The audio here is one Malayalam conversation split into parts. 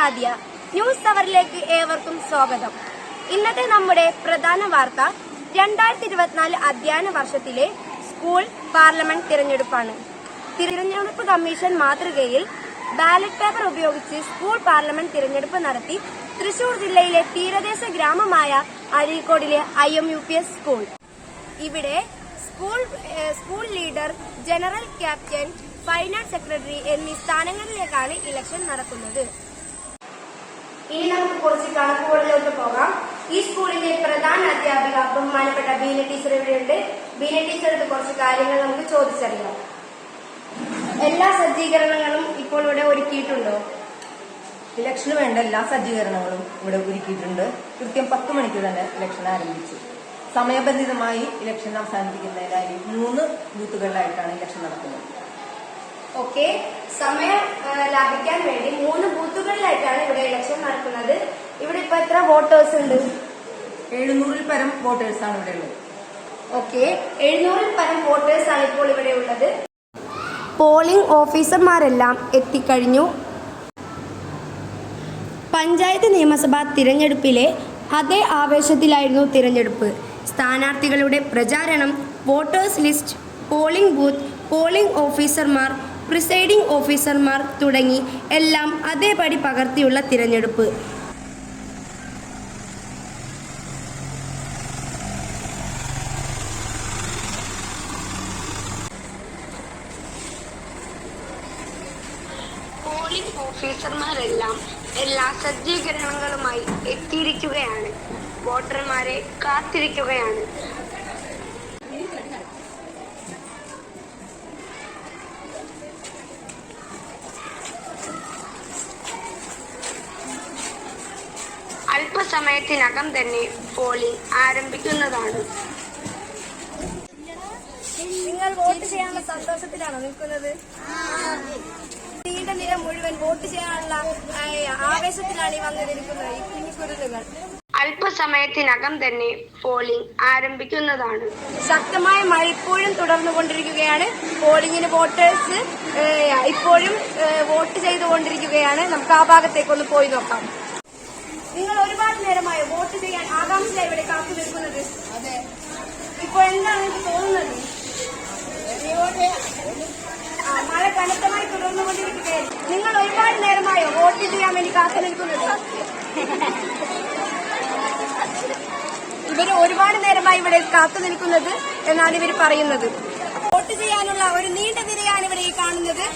നാദിയ. ന്യൂസ് അവറിലേക്ക് ഏവർക്കും സ്വാഗതം. ഇന്നത്തെ നമ്മുടെ പ്രധാന വാർത്ത 2024 അധ്യയന വർഷത്തിലെ സ്കൂൾ പാർലമെന്റ് തിരഞ്ഞെടുപ്പാണ്. തിരഞ്ഞെടുപ്പ് കമ്മീഷൻ മാതൃകയിൽ ബാലറ്റ് പേപ്പർ ഉപയോഗിച്ച് സ്കൂൾ പാർലമെന്റ് തിരഞ്ഞെടുപ്പ് നടത്തി തൃശൂർ ജില്ലയിലെ തീരദേശ ഗ്രാമമായ അഴീക്കോടിലെ IMUPS സ്കൂൾ. ഇവിടെ school leader, general captain, finance secretary എന്നീ സ്ഥാനങ്ങളിലേക്കാണ് ഇലക്ഷൻ നടക്കുന്നത്. ഇനി നമുക്ക് കുറച്ച് കണക്കുകളിലോട്ട് പോകാം. ഈ സ്കൂളിലെ പ്രധാന അധ്യാപിക ബഹുമാനപ്പെട്ട ബീന ടീച്ചർ ഇവിടെയുണ്ട്. ബീന ടീച്ചറുടെ കുറച്ച് കാര്യങ്ങൾ നമുക്ക് ചോദിച്ചറിയാം. എല്ലാ സജ്ജീകരണങ്ങളും ഇപ്പോൾ ഇവിടെ ഒരുക്കിയിട്ടുണ്ടോ? ഇലക്ഷന് വേണ്ട എല്ലാ സജ്ജീകരണങ്ങളും ഇവിടെ ഒരുക്കിയിട്ടുണ്ട്. കൃത്യം 10 മണിക്ക് തന്നെ ഇലക്ഷൻ ആരംഭിച്ചു. സമയബന്ധിതമായി ഇലക്ഷൻ അവസാനിപ്പിക്കുന്നതിനായി 3 ബൂത്തുകളിലായിട്ടാണ് ഇലക്ഷൻ നടക്കുന്നത്. ഓക്കെ, സമയം ലാഭിക്കാൻ വേണ്ടി 3 ബൂത്തുകളിലായിട്ടാണ് ഇവിടെ ഇലക്ഷൻ നടക്കുന്നത്. ഇവിടെ ഇപ്പൊ എത്ര വോട്ടേഴ്സ് ഉണ്ട്? 700-ൽ പരം വോട്ടേഴ്സാണ് ഇവിടെ ഉള്ളത്. ഓക്കെ, 700-ൽ പരം വോട്ടേഴ്സ് ആണ് ഇപ്പോൾ ഇവിടെ ഉള്ളത്. പോളിംഗ് ഓഫീസർമാരെല്ലാം എത്തിക്കഴിഞ്ഞു. പഞ്ചായത്ത് നിയമസഭാ തിരഞ്ഞെടുപ്പിലെ അതേ ആവേശത്തിലായിരുന്നു തിരഞ്ഞെടുപ്പ്. സ്ഥാനാർത്ഥികളുടെ പ്രചാരണം, voters list, polling booth, polling ഓഫീസർമാർ, പ്രിസൈഡിംഗ് ഓഫീസർമാർ തുടങ്ങി എല്ലാം അതേപടി പകർത്തിയുള്ള തിരഞ്ഞെടുപ്പ്. പോളിംഗ് ഓഫീസർമാരെല്ലാം എല്ലാ സജ്ജീകരണങ്ങളുമായി എത്തിയിരിക്കുകയാണ്. വോട്ടർമാരെ കാത്തിരിക്കുകയാണ്. അല്പസമയത്തിനകം തന്നെ പോളിംഗ് ആരംഭിക്കുന്നതാണ്. നിങ്ങൾ വോട്ട് ചെയ്യാനുള്ള സന്തോഷത്തിലാണോ നിൽക്കുന്നത്? നീണ്ട നിര മുഴുവൻ വോട്ട് ചെയ്യാനുള്ള ആവേശത്തിലാണ് ഈ വന്നിരിക്കുന്നത് ഈ കുഞ്ഞുകുരുന്നുകൾ. അല്പസമയത്തിനകം തന്നെ പോളിംഗ് ആരംഭിക്കുന്നതാണ്. ശക്തമായ മഴ ഇപ്പോഴും തുടർന്നുകൊണ്ടിരിക്കുകയാണ്. പോളിംഗിന് വോട്ടേഴ്സ് ഇപ്പോഴും വോട്ട് ചെയ്തുകൊണ്ടിരിക്കുകയാണ്. നമുക്ക് ആ ഭാഗത്തേക്കൊന്ന് പോയി നോക്കാം. നിങ്ങൾ ഒരുപാട് നേരമായോ വോട്ട് ചെയ്യാൻ ആകാംക്ഷയായി ഇവിടെ കാത്തു നിൽക്കുന്നത്? അതെ. ഇപ്പോൾ എന്താണ് എനിക്ക് തോന്നുന്നത്? മഴ കനത്തമായി തുടർന്നുകൊണ്ടിരിക്കുകയാണ്. നിങ്ങൾ ഒരുപാട് നേരമായോ വോട്ട് ചെയ്യാൻ വേണ്ടി കാത്തു നിൽക്കുന്നത്? ഇവര് ഒരുപാട് നേരമായി ഇവിടെ കാത്തു നിൽക്കുന്നത് എന്നാണ് ഇവർ പറയുന്നത്. വോട്ട് ചെയ്യാനുള്ള ഒരു നീണ്ട നിരയാണ് ഇവിടെ ഈ കാണുന്നത്.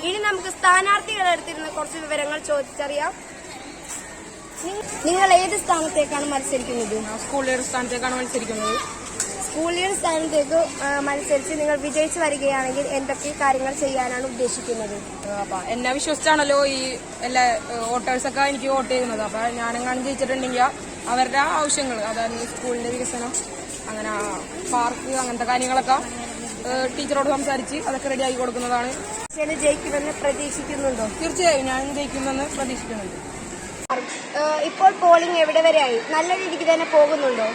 ഇനി നമുക്ക് സ്ഥാനാർത്ഥികളെ എടുത്തിരുന്ന കുറച്ച് വിവരങ്ങൾ ചോദിച്ചറിയാം. നിങ്ങൾ ഏത് സ്ഥാനത്തേക്കാണ് മത്സരിക്കുന്നത്? സ്കൂൾ ലീഡർ സ്ഥാനത്തേക്കാണ് മത്സരിക്കുന്നത്. സ്കൂൾ ലീഡർ സ്ഥാനത്തേക്ക് മത്സരിച്ച് നിങ്ങൾ വിജയിച്ചു വരികയാണെങ്കിൽ എന്തൊക്കെ കാര്യങ്ങൾ ചെയ്യാനാണ് ഉദ്ദേശിക്കുന്നത്? എന്നെ വിശ്വസിച്ചാണല്ലോ ഈ എല്ലാ വോട്ടേഴ്സൊക്കെ എനിക്ക് വോട്ട് ചെയ്യുന്നത്. അപ്പൊ ഞാനെങ്ങാനും ജയിച്ചിട്ടുണ്ടെങ്കിൽ അവരുടെ ആവശ്യങ്ങൾ, അതായത് സ്കൂളിന്റെ വികസനം, അങ്ങനെ പാർക്ക്, അങ്ങനത്തെ കാര്യങ്ങളൊക്കെ ടീച്ചറോട് സംസാരിച്ച് അതൊക്കെ റെഡിയാക്കി കൊടുക്കുന്നതാണ്. ജയിക്കുമെന്ന് പ്രതീക്ഷിക്കുന്നുണ്ടോ? തീർച്ചയായും ഞാൻ ജയിക്കുമെന്ന് പ്രതീക്ഷിക്കുന്നുണ്ട്. ഇപ്പോൾ പോളിംഗ് എവിടെ വരെയായി? നല്ല രീതിക്ക് തന്നെ പോകുന്നുണ്ടോ?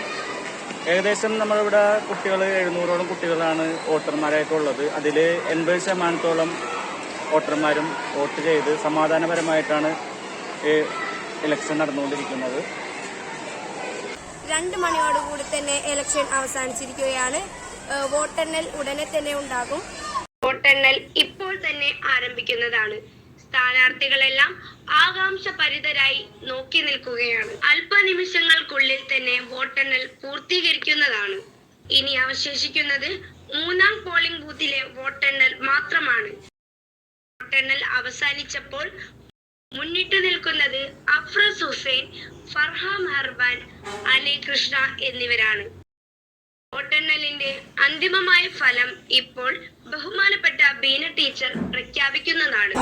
ഏകദേശം നമ്മളിവിടെ കുട്ടികൾ 700ഓളം കുട്ടികളാണ് വോട്ടർമാരായിട്ടുള്ളത്. അതിൽ 80% വോട്ടർമാരും വോട്ട് ചെയ്ത് സമാധാനപരമായിട്ടാണ് ഇലക്ഷൻ നടന്നുകൊണ്ടിരിക്കുന്നത്. 2 മണിയോടുകൂടി തന്നെ ഇലക്ഷൻ അവസാനിച്ചിരിക്കുകയാണ്. വോട്ടെണ്ണൽ ഉടനെ തന്നെ ഉണ്ടാകും. വോട്ടെണ്ണൽ ഇപ്പോൾ തന്നെ ആരംഭിക്കുന്നതാണ്. സ്ഥാനാർത്ഥികളെല്ലാം ആകാംക്ഷഭരിതരായി നോക്കി നിൽക്കുകയാണ്. അല്പനിമിഷങ്ങൾക്കുള്ളിൽ തന്നെ വോട്ടെണ്ണൽ പൂർത്തീകരിക്കുന്നതാണ്. ഇനി അവശേഷിക്കുന്നത് 3ാം പോളിംഗ് ബൂത്തിലെ വോട്ടെണ്ണൽ മാത്രമാണ്. വോട്ടെണ്ണൽ അവസാനിച്ചപ്പോൾ മുന്നിട്ടു നിൽക്കുന്നത് അഫ്രസ് ഹുസൈൻ, ഫർഹ മെഹർബാൻ, അലി കൃഷ്ണ എന്നിവരാണ്. വോട്ടെണ്ണലിന്റെ അന്തിമമായ ഫലം ഇപ്പോൾ ബഹുമാനപ്പെട്ട ബീന ടീച്ചർ പ്രഖ്യാപിക്കുന്നതാണ്.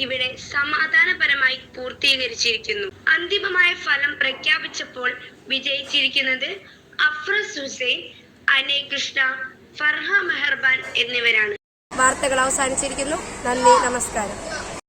ഇവിടെ സമാധാനപരമായി പൂർത്തീകരിച്ചിരിക്കുന്നു. അന്തിമമായ ഫലം പ്രഖ്യാപിച്ചപ്പോൾ വിജയിച്ചിരിക്കുന്നത് അഫ്രസ് ഹുസൈൻ, അനേ കൃഷ്ണ, ഫർഹ മെഹർബാൻ എന്നിവരാണ്. വാർത്തകൾ അവസാനിച്ചിരിക്കുന്നു. നന്ദി, നമസ്കാരം.